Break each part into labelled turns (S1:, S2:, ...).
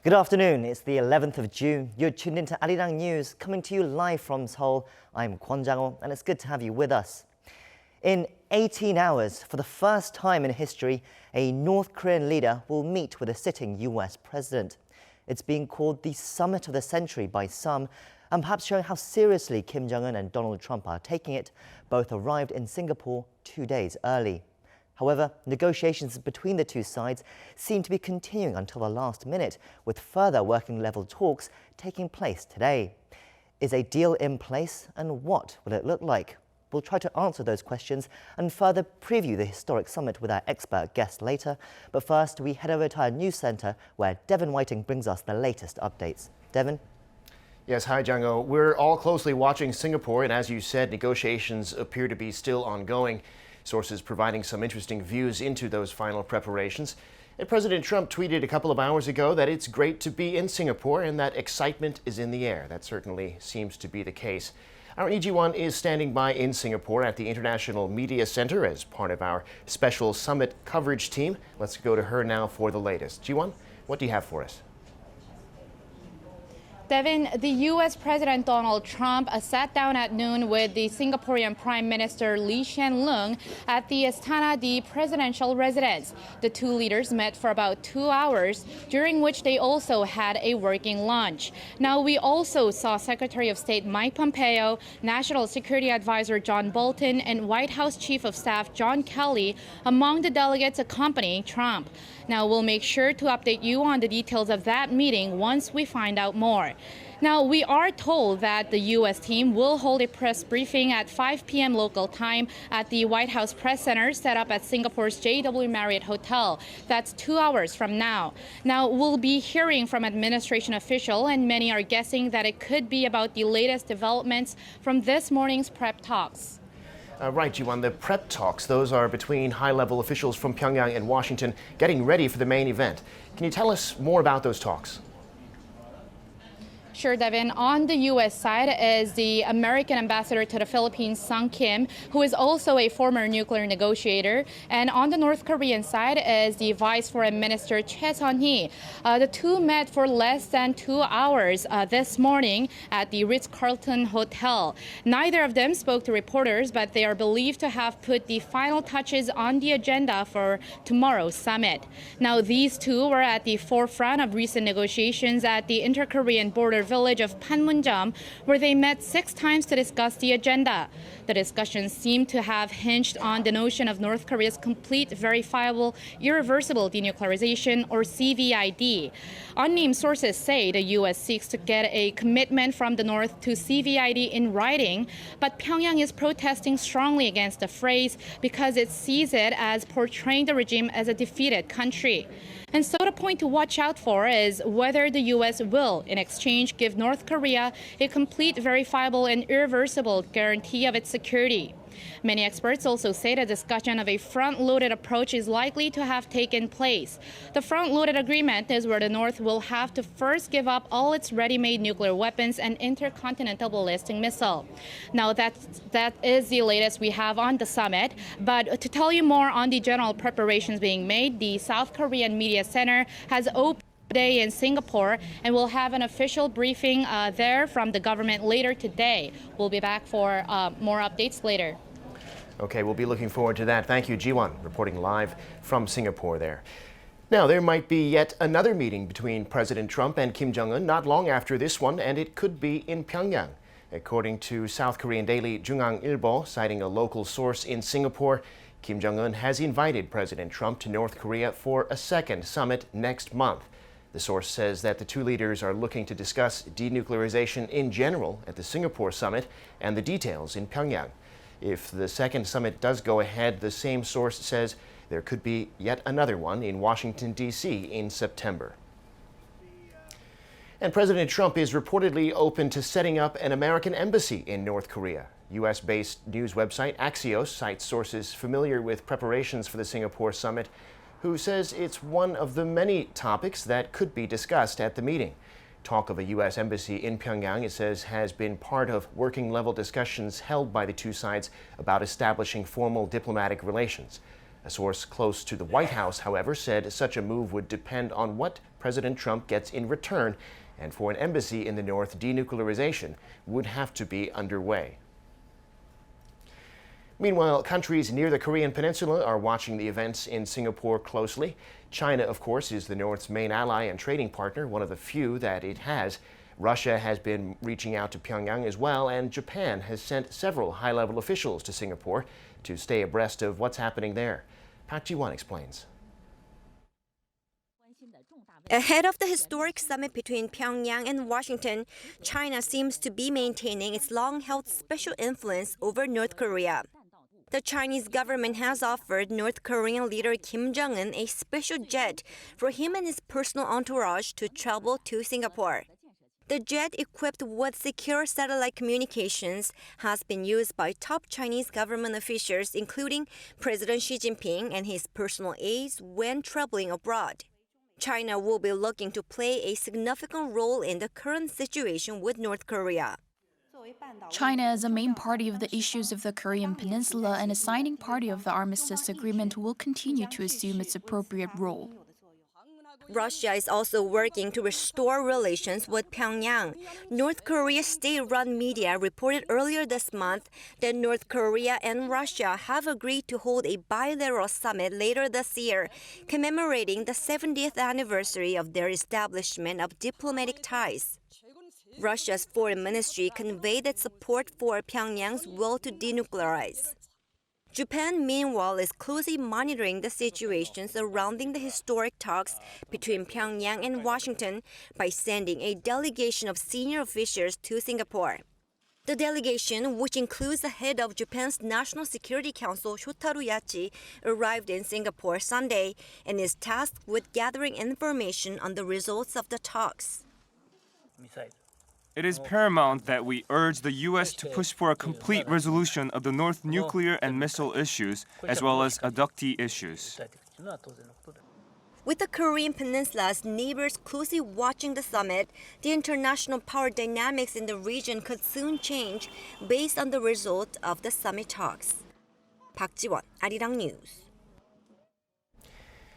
S1: Good afternoon. It's the 11th of June. You're tuned into Arirang News, coming to you live from Seoul. I'm Kwon Jang-ho, and it's good to have you with us. In 18 hours, for the first time in history, a North Korean leader will meet with a sitting US president. It's being called the summit of the century by some, and perhaps showing how seriously Kim Jong-un and Donald Trump are taking it. Both arrived in Singapore 2 days early. However, negotiations between the two sides seem to be continuing until the last minute, with further working-level talks taking place today. Is a deal in place, and what will it look like? We'll try to answer those questions and further preview the historic summit with our expert guest later. But first, we head over to our news centre, where Devin Whiting brings us the latest updates. Devin?
S2: Yes, hi, Jang-ho. We're all closely watching Singapore, and as you said, negotiations appear to be still ongoing. Sources providing some interesting views into those final preparations. And President Trump tweeted a couple of hours ago that it's great to be in Singapore and that excitement is in the air. That certainly seems to be the case. Our Ji-won is standing by in Singapore at the International Media Center as part of our special summit coverage team. Let's go to her now for the latest. Ji-won, what do you have for us?
S3: Devin, the U.S. President Donald Trump sat down at noon with the Singaporean Prime Minister Lee Hsien Loong at the Istana, the presidential residence. The two leaders met for about 2 hours, during which they also had a working lunch. Now, we also saw Secretary of State Mike Pompeo, National Security Advisor John Bolton, and White House Chief of Staff John Kelly among the delegates accompanying Trump. Now, we'll make sure to update you on the details of that meeting once we find out more. Now, we are told that the U.S. team will hold a press briefing at 5 p.m. local time at the White House Press Center set up at Singapore's JW Marriott Hotel. That's 2 hours from now. Now, we'll be hearing from administration official, and many are guessing that it could be about the latest developments from this morning's prep talks.
S2: Right, Ji-won, the prep talks, those are between high-level officials from Pyongyang and Washington getting ready for the main event. Can you tell us more about those talks?
S3: Sure, Devin. On the U.S. side is the American ambassador to the Philippines, Sung Kim, who is also a former nuclear negotiator. And on the North Korean side is the Vice Foreign Minister, Choi Sun-hee. The two met for less than 2 hours this morning at the Ritz-Carlton Hotel. Neither of them spoke to reporters, but they are believed to have put the final touches on the agenda for tomorrow's summit. Now, these two were at the forefront of recent negotiations at the inter-Korean border village of Panmunjom, where they met 6 times to discuss the agenda. The discussions seem to have hinged on the notion of North Korea's complete, verifiable, irreversible denuclearization, or CVID. Unnamed sources say the U.S. seeks to get a commitment from the North to CVID in writing, but Pyongyang is protesting strongly against the phrase because it sees it as portraying the regime as a defeated country. And so the point to watch out for is whether the U.S. will, in exchange, give North Korea a complete, verifiable, and irreversible guarantee of its security. Many experts also say the discussion of a front-loaded approach is likely to have taken place. The front-loaded agreement is where the North will have to first give up all its ready-made nuclear weapons and intercontinental ballistic missile. Now, that is the latest we have on the summit. But to tell you more on the general preparations being made, the South Korean Media Center has opened today in Singapore, and we'll have an official briefing there from the government later today. We'll be back for more updates later.
S2: Okay, we'll be looking forward to that. Thank you, Ji-won, reporting live from Singapore there. Now, there might be yet another meeting between President Trump and Kim Jong-un not long after this one, and it could be in Pyongyang. According to South Korean daily Joongang Ilbo, citing a local source in Singapore, Kim Jong-un has invited President Trump to North Korea for a second summit next month. The source says that the two leaders are looking to discuss denuclearization in general at the Singapore summit and the details in Pyongyang. If the second summit does go ahead, the same source says there could be yet another one in Washington, D.C. in September. And President Trump is reportedly open to setting up an American embassy in North Korea. U.S.-based news website Axios cites sources familiar with preparations for the Singapore summit, who says it's one of the many topics that could be discussed at the meeting. Talk of a U.S. embassy in Pyongyang, it says, has been part of working-level discussions held by the two sides about establishing formal diplomatic relations. A source close to the White House, however, said such a move would depend on what President Trump gets in return, and for an embassy in the North, denuclearization would have to be underway. Meanwhile, countries near the Korean peninsula are watching the events in Singapore closely. China, of course, is the North's main ally and trading partner, one of the few that it has. Russia has been reaching out to Pyongyang as well, and Japan has sent several high-level officials to Singapore to stay abreast of what's happening there. Park Ji-won explains.
S4: Ahead of the historic summit between Pyongyang and Washington, China seems to be maintaining its long-held special influence over North Korea. The Chinese government has offered North Korean leader Kim Jong-un a special jet for him and his personal entourage to travel to Singapore. The jet, equipped with secure satellite communications, has been used by top Chinese government officials, including President Xi Jinping and his personal aides, when traveling abroad. China will be looking to play a significant role in the current situation with North Korea.
S5: China, as a main party of the issues of the Korean peninsula and a signing party of the armistice agreement, will continue to assume its appropriate role.
S4: Russia is also working to restore relations with Pyongyang. North Korea's state-run media reported earlier this month that North Korea and Russia have agreed to hold a bilateral summit later this year, commemorating the 70th anniversary of their establishment of diplomatic ties. Russia's foreign ministry conveyed its support for Pyongyang's will to denuclearize. Japan, meanwhile, is closely monitoring the situation surrounding the historic talks between Pyongyang and Washington by sending a delegation of senior officials to Singapore. The delegation, which includes the head of Japan's National Security Council, Shotaro Yachi, arrived in Singapore Sunday and is tasked with gathering information on the results of the talks.
S6: It is paramount that we urge the U.S. to push for a complete resolution of the North nuclear and missile issues, as well as abductee issues.
S4: With the Korean Peninsula's neighbors closely watching the summit, the international power dynamics in the region could soon change based on the result of the summit talks. Park Ji-won, Arirang News.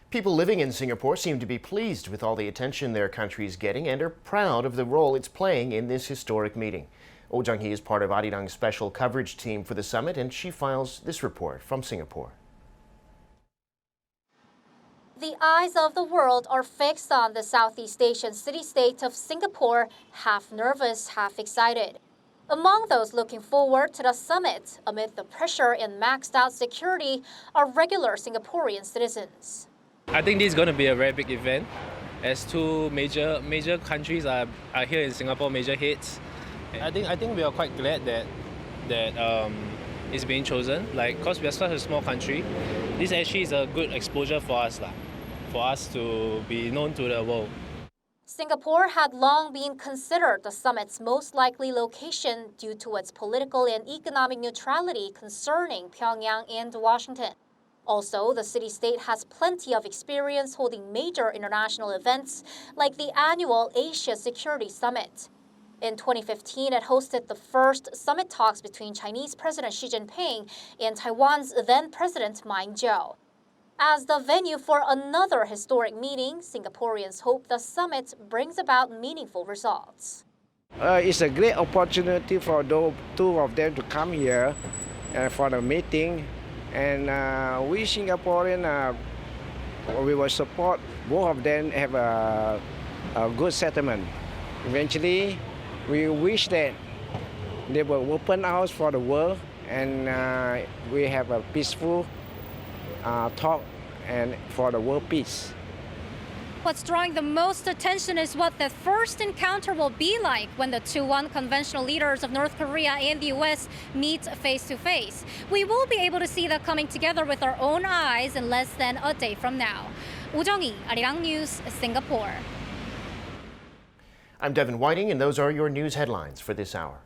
S2: People living in Singapore seem to be pleased with all the attention their country is getting and are proud of the role it's playing in this historic meeting. Oh Jung-hee is part of Arirang's special coverage team for the summit, and she files this report from Singapore.
S7: The eyes of the world are fixed on the Southeast Asian city-state of Singapore, half nervous, half excited. Among those looking forward to the summit, amid the pressure and maxed-out security, are regular Singaporean citizens.
S8: I think this is going to be a very big event, as two major countries are here in Singapore, major hits. I think we are quite glad that it's being chosen. Because we are such a small country, this actually is a good exposure for us to be known to the world.
S7: Singapore had long been considered the summit's most likely location due to its political and economic neutrality concerning Pyongyang and Washington. Also, the city-state has plenty of experience holding major international events like the annual Asia Security Summit. In 2015, it hosted the first summit talks between Chinese President Xi Jinping and Taiwan's then-President Ma Ying-jeou. As the venue for another historic meeting, Singaporeans hope the summit brings about meaningful results.
S9: It's a great opportunity for those two of them to come here for the meeting. And we Singaporeans, we will support both of them have a good settlement. Eventually, we wish that they will open house for the world, and we have a peaceful talk and for the world peace.
S10: What's drawing the most attention is what the first encounter will be like when the two unconventional leaders of North Korea and the U.S. meet face to face. We will be able to see that coming together with our own eyes in less than a day from now. Oh Jung-hee, Arirang News, Singapore.
S2: I'm Devin Whiting, and those are your news headlines for this hour.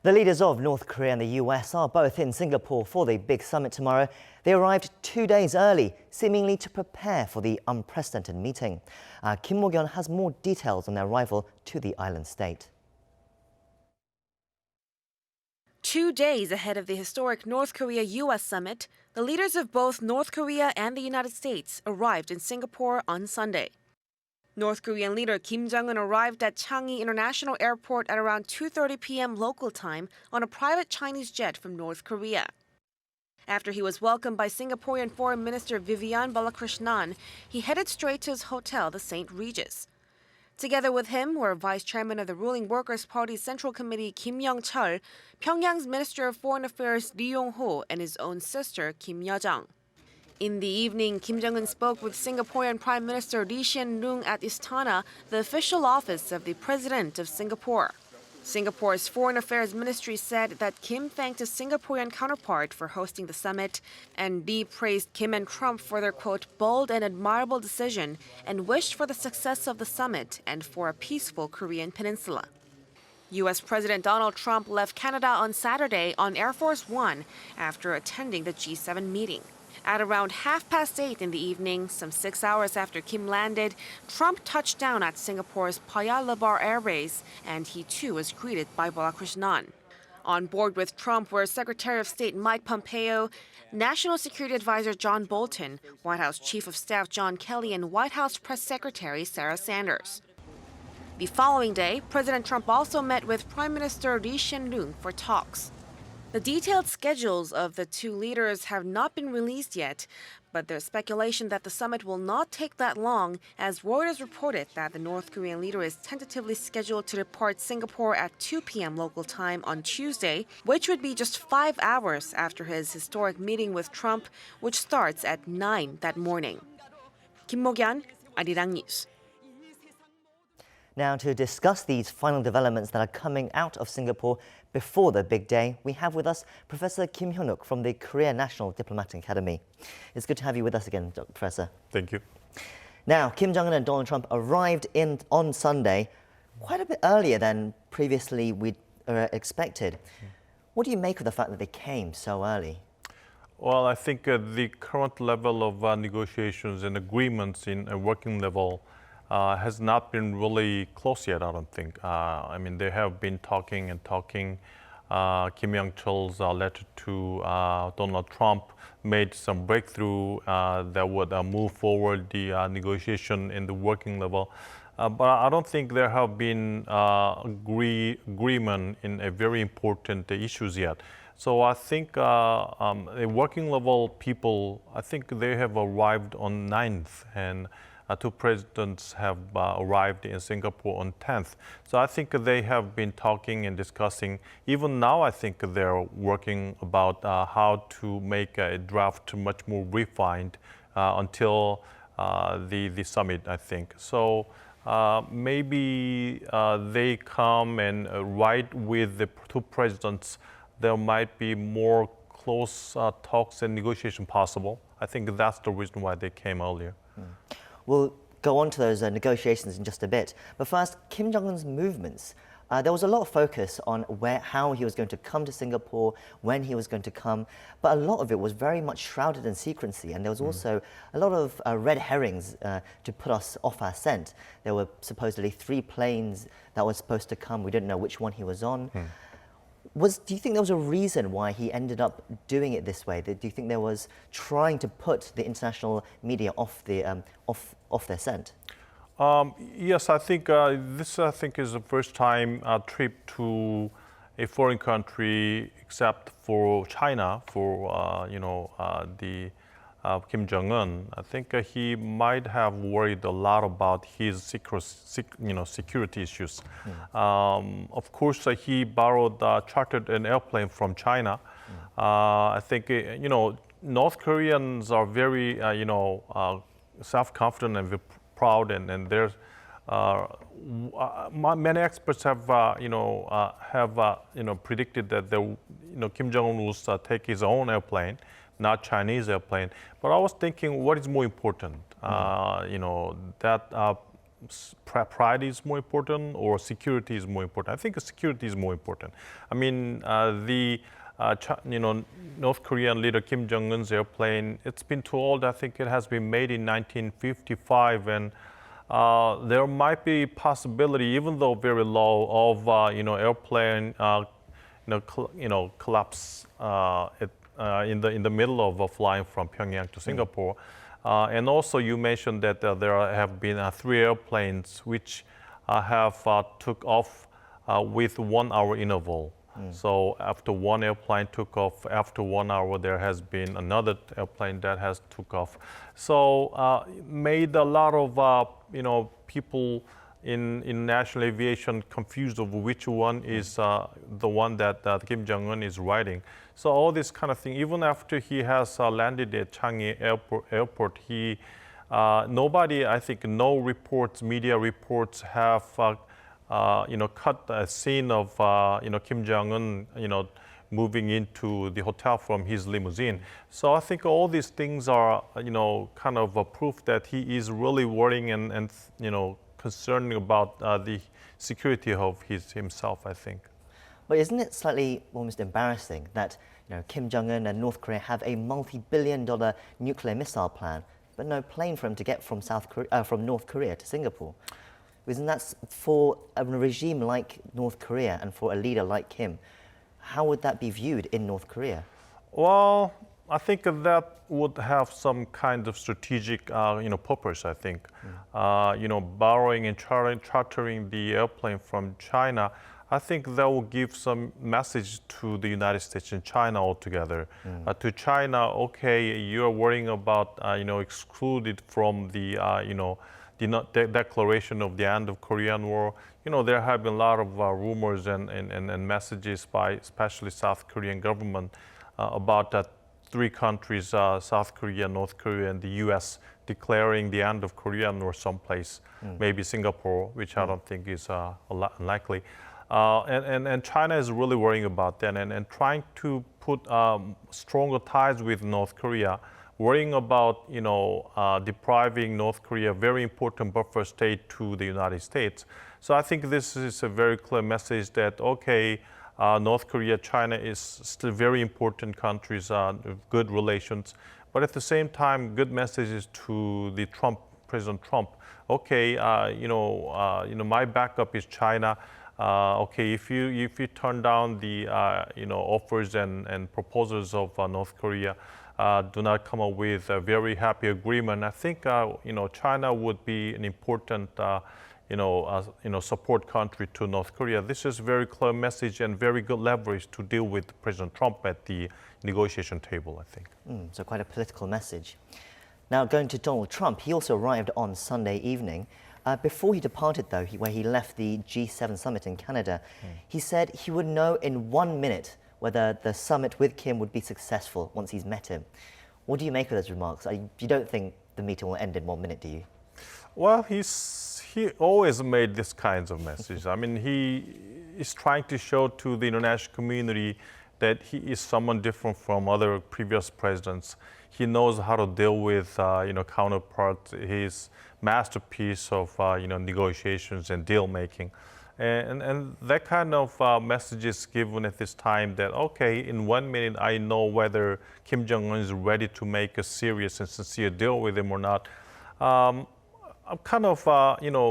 S1: The leaders of North Korea and the US are both in Singapore for the big summit tomorrow. They arrived 2 days early, seemingly to prepare for the unprecedented meeting. Kim Mo-kyun has more details on their arrival to the island state.
S11: 2 days ahead of the historic North Korea-U.S. summit, the leaders of both North Korea and the United States arrived in Singapore on Sunday. North Korean leader Kim Jong-un arrived at Changi International Airport at around 2:30 p.m. local time on a private Chinese jet from North Korea. After he was welcomed by Singaporean Foreign Minister Vivian Balakrishnan, he headed straight to his hotel, the St. Regis. Together with him were Vice Chairman of the ruling Workers' Party Central Committee Kim Young-chul, Pyongyang's Minister of Foreign Affairs Lee Yong-ho, and his own sister Kim Yo-jang. In the evening, Kim Jong-un spoke with Singaporean Prime Minister Lee Hsien-loong at Istana, the official office of the President of Singapore. Singapore's Foreign Affairs Ministry said that Kim thanked his Singaporean counterpart for hosting the summit, and Lee praised Kim and Trump for their, quote, bold and admirable decision and wished for the success of the summit and for a peaceful Korean peninsula. U.S. President Donald Trump left Canada on Saturday on Air Force One after attending the G7 meeting. At around 8:30 in the evening, some 6 hours after Kim landed, Trump touched down at Singapore's Paya Lebar Air Base, and he too was greeted by Balakrishnan. On board with Trump were Secretary of State Mike Pompeo, National Security Advisor John Bolton, White House Chief of Staff John Kelly, and White House Press Secretary Sarah Sanders. The following day, President Trump also met with Prime Minister Lee Hsien-loong for talks. The detailed schedules of the two leaders have not been released yet, but there's speculation that the summit will not take that long, as Reuters reported that the North Korean leader is tentatively scheduled to depart Singapore at 2 p.m. local time on Tuesday, which would be just 5 hours after his historic meeting with Trump, which starts at 9 that morning. Kim Mo-kyun, Arirang News.
S1: Now, to discuss these final developments that are coming out of Singapore before the big day, we have with us Professor Kim Hyun-wook from the Korea National Diplomatic Academy. It's good to have you with us again, Professor.
S12: Thank you.
S1: Now, Kim Jong-un and Donald Trump arrived on Sunday quite a bit earlier than previously we'd expected. What do you make of the fact that they came so early?
S12: Well, I think the current level of negotiations and agreements in a working level has not been really close yet, I don't think. I mean, they have been talking and talking. Kim Young-chul's letter to Donald Trump made some breakthrough that would move forward the negotiation in the working level. But I don't think there have been agreement in a very important issues yet. So I think the working level people, I think they have arrived on 9th, and two presidents have arrived in Singapore on 10th. So I think they have been talking and discussing. Even now, I think they're working about how to make a draft much more refined until the summit, I think. So maybe they come and right with the two presidents, there might be more close talks and negotiation possible. I think that's the reason why they came earlier.
S1: We'll go on to those negotiations in just a bit. But first, Kim Jong-un's movements. There was a lot of focus on how he was going to come to Singapore, when he was going to come, but a lot of it was very much shrouded in secrecy, and there was also a lot of red herrings to put us off our scent. There were supposedly 3 planes that were supposed to come. We didn't know which one he was on. Do you think there was a reason why he ended up doing it this way? Do you think there was trying to put the international media off their scent?
S12: Yes, I think this is the first time trip to a foreign country, except for China, for Kim Jong-un. I think he might have worried a lot about his security issues. Of course, he chartered an airplane from China. I think North Koreans are very self-confident and proud, and there's many experts have predicted that Kim Jong-un will take his own airplane, not Chinese airplane. But I was thinking, what is more important? That pride is more important or security is more important? I think security is more important. I mean, North Korean leader Kim Jong-un's airplane, it's been told, I think it has been made in 1955, and there might be possibility, even though very low, of airplane collapse in the middle of flying from Pyongyang to Singapore. And also you mentioned that there have been 3 airplanes which have took off with 1 hour interval. So after one airplane took off, after 1 hour there has been another airplane that has took off. So made a lot of people in national aviation confused of which one is the one that Kim Jong-un is riding. So all this kind of thing, even after he has landed at Changi Airport, he nobody, I think, no reports, media reports have cut a scene of Kim Jong-un moving into the hotel from his limousine. So I think all these things are kind of a proof that he is really worrying and concerned about the security of himself, I think.
S1: But isn't it slightly almost embarrassing that Kim Jong-un and North Korea have a multi-billion-dollar nuclear missile plan, but no plane for him to get from North Korea to Singapore? Isn't that, for a regime like North Korea and for a leader like Kim, how would that be viewed in North Korea?
S12: Well, I think that would have some kind of strategic, purpose. I think, borrowing and chartering the airplane from China, I think that will give some message to the United States and China altogether. To China, okay, you're worrying about, excluded from the, the declaration of the end of Korean War. There have been a lot of rumors and messages by especially South Korean government about that 3 countries, South Korea, North Korea, and the U.S. declaring the end of Korean War someplace, maybe Singapore, which I don't think is unlikely. And China is really worrying about that and trying to put stronger ties with North Korea, worrying about depriving North Korea, a very important buffer state to the United States. So I think this is a very clear message that, okay, North Korea, China is still very important countries, good relations, but at the same time, good messages to the President Trump. Okay, my backup is China. Okay, if you turn down the offers and proposals of North Korea, do not come up with a very happy agreement, I think China would be an important support country to North Korea. This is a very clear message and very good leverage to deal with President Trump at the negotiation table, I think.
S1: So quite a political message. Now, going to Donald Trump, he also arrived on Sunday evening. Before he departed, though, where he left the G7 summit in Canada, he said he would know in 1 minute whether the summit with Kim would be successful once he's met him. What do you make of those remarks? You don't think the meeting will end in 1 minute, do you?
S12: Well, he always made this kinds of messages. I mean, he is trying to show to the international community that he is someone different from other previous presidents. He knows how to deal with, counterparts. His masterpiece of, negotiations and deal making. And that kind of message is given at this time that, okay, in 1 minute, I know whether Kim Jong-un is ready to make a serious and sincere deal with him or not. Kind of,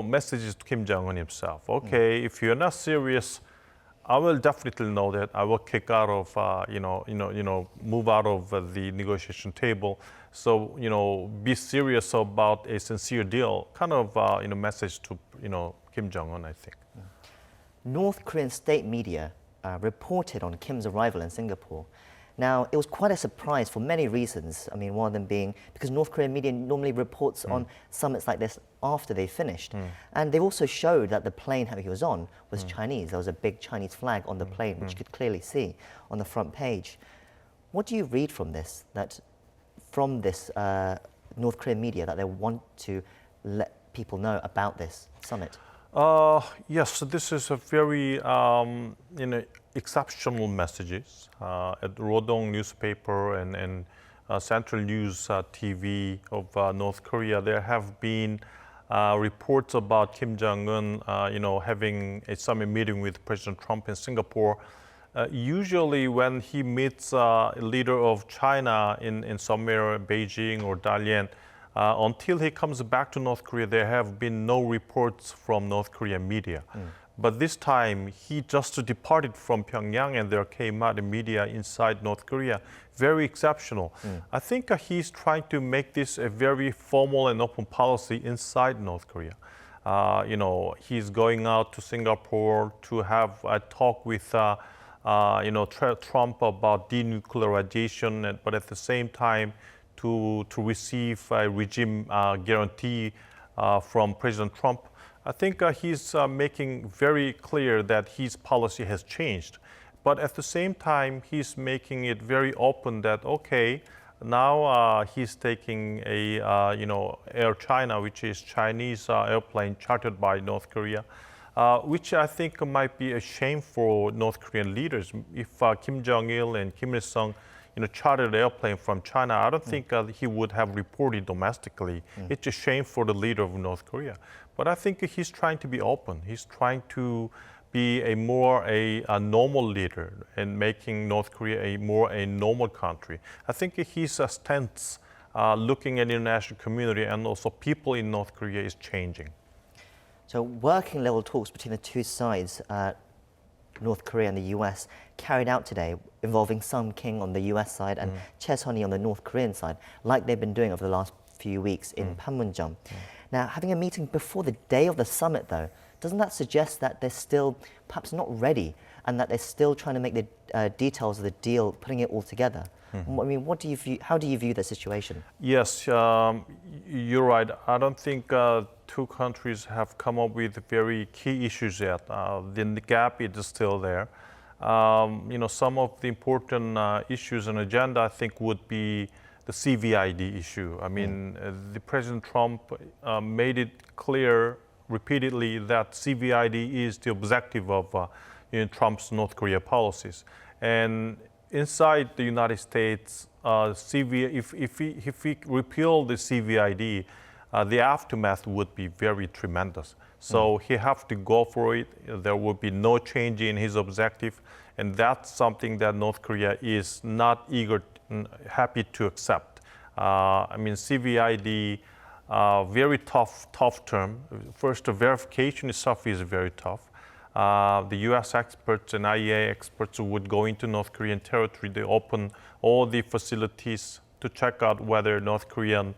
S12: messages to Kim Jong-un himself. Okay, if you're not serious, I will definitely know that. I will kick out of, move out of the negotiation table. So, be serious about a sincere deal. Kind of, message to, Kim Jong-un, I think.
S1: North Korean state media reported on Kim's arrival in Singapore. Now, it was quite a surprise for many reasons. I mean, one of them being because North Korean media normally reports on summits like this after they finished. And they also showed that the plane he was on was Chinese. There was a big Chinese flag on the plane, which you could clearly see on the front page. What do you read from this, North Korean media, that they want to let people know about this summit?
S12: Yes, this is a very exceptional messages. At Rodong newspaper and Central News TV of North Korea, there have been reports about Kim Jong-un, having a summit meeting with President Trump in Singapore. Usually when he meets a leader of China in somewhere, Beijing or Dalian, until he comes back to North Korea, there have been no reports from North Korean media. But this time, he just departed from Pyongyang and there came out the media inside North Korea. Very exceptional. I think he's trying to make this a very formal and open policy inside North Korea. He's going out to Singapore to have a talk with Trump about denuclearization, but at the same time to receive a regime guarantee from President Trump. I think he's making very clear that his policy has changed. But at the same time, he's making it very open that, okay, now he's taking a, Air China, which is Chinese airplane chartered by North Korea, which I think might be a shame for North Korean leaders. If Kim Jong-il and Kim Il-sung chartered airplane from China, I don't think he would have reported domestically. It's a shame for the leader of North Korea. But I think he's trying to be open. He's trying to be a normal leader and making North Korea a normal country. I think his stance looking at the international community and also people in North Korea is changing.
S1: So working level talks between the two sides, North Korea and the US, carried out today involving Sung King on the US side and Choi Son-hee on the North Korean side, like they've been doing over the last few weeks in Panmunjom. Now, having a meeting before the day of the summit, though, doesn't that suggest that they're still perhaps not ready and that they're still trying to make the details of the deal, putting it all together? I mean, how do you view the situation?
S12: Yes, you're right. I don't think two countries have come up with very key issues yet. The gap is still there. Some of the important issues and agenda, I think, would be the CVID issue. I mean, the President Trump made it clear repeatedly that CVID is the objective of Trump's North Korea policies. And inside the United States, if we repeal the CVID, the aftermath would be very tremendous. So he have to go for it. There will be no change in his objective. And that's something that North Korea is not happy to accept. I mean, CVID, very tough term. First, the verification itself is very tough. The US experts and IAEA experts would go into North Korean territory. They open all the facilities to check out whether North Korean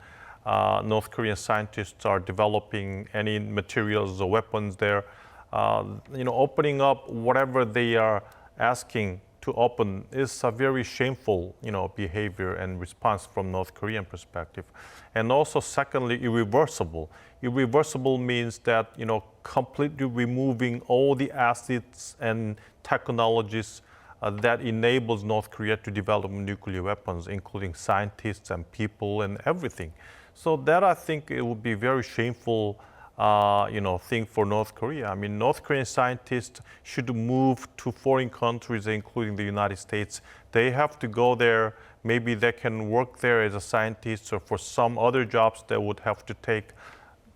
S12: scientists are developing any materials or weapons there. Opening up whatever they are asking to open is a very shameful, behavior and response from North Korean perspective. And also, secondly, irreversible. Irreversible means that, completely removing all the assets and technologies that enables North Korea to develop nuclear weapons, including scientists and people and everything. So that, I think, it would be very shameful thing for North Korea. I mean, North Korean scientists should move to foreign countries, including the United States. They have to go there. Maybe they can work there as a scientist or for some other jobs they would have to take.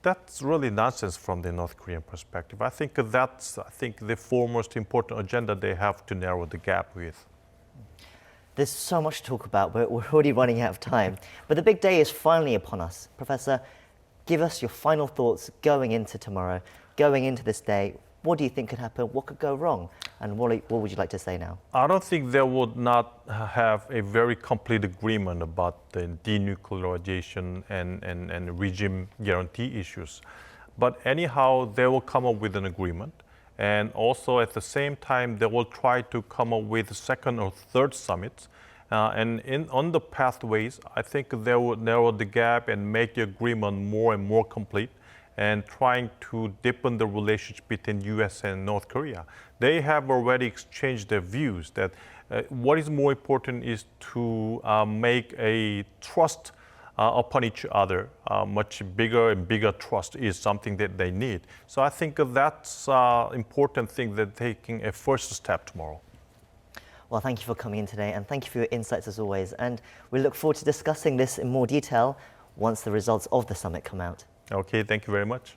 S12: That's really nonsense from the North Korean perspective. I think that's the foremost important agenda they have to narrow the gap with.
S1: There's so much to talk about, but we're already running out of time. But the big day is finally upon us. Professor, give us your final thoughts going into tomorrow, going into this day. What do you think could happen? What could go wrong? And what would you like to say now?
S12: I don't think they would not have a very complete agreement about the denuclearization and regime guarantee issues. But anyhow, they will come up with an agreement. And also at the same time, they will try to come up with second or third summits. On the pathways, I think they would narrow the gap and make the agreement more and more complete, and trying to deepen the relationship between US and North Korea. They have already exchanged their views that what is more important is to make a trust upon each other. Much bigger and bigger trust is something that they need. So I think that's an important thing, that taking a first step tomorrow.
S1: Well, thank you for coming in today, and thank you for your insights as always. And we look forward to discussing this in more detail once the results of the summit come out.
S12: Okay, thank you very much.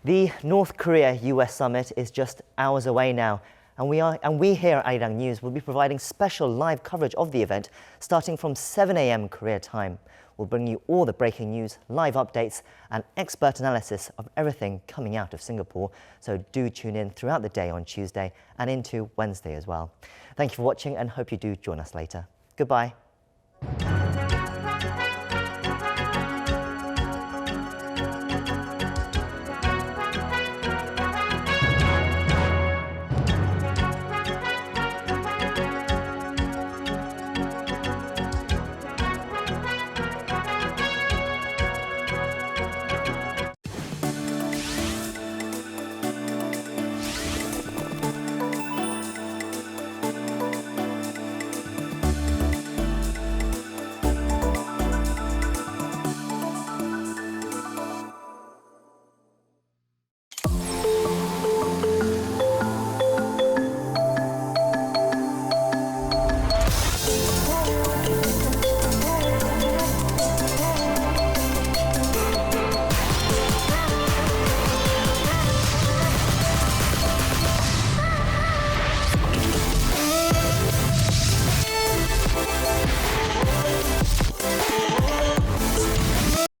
S1: The North Korea-U.S. summit is just hours away now, and we here at Arirang News will be providing special live coverage of the event starting from 7 a.m. Korea time. We'll bring you all the breaking news, live updates and expert analysis of everything coming out of Singapore, so do tune in throughout the day on Tuesday and into Wednesday as well. Thank you for watching and hope you do join us later. Goodbye.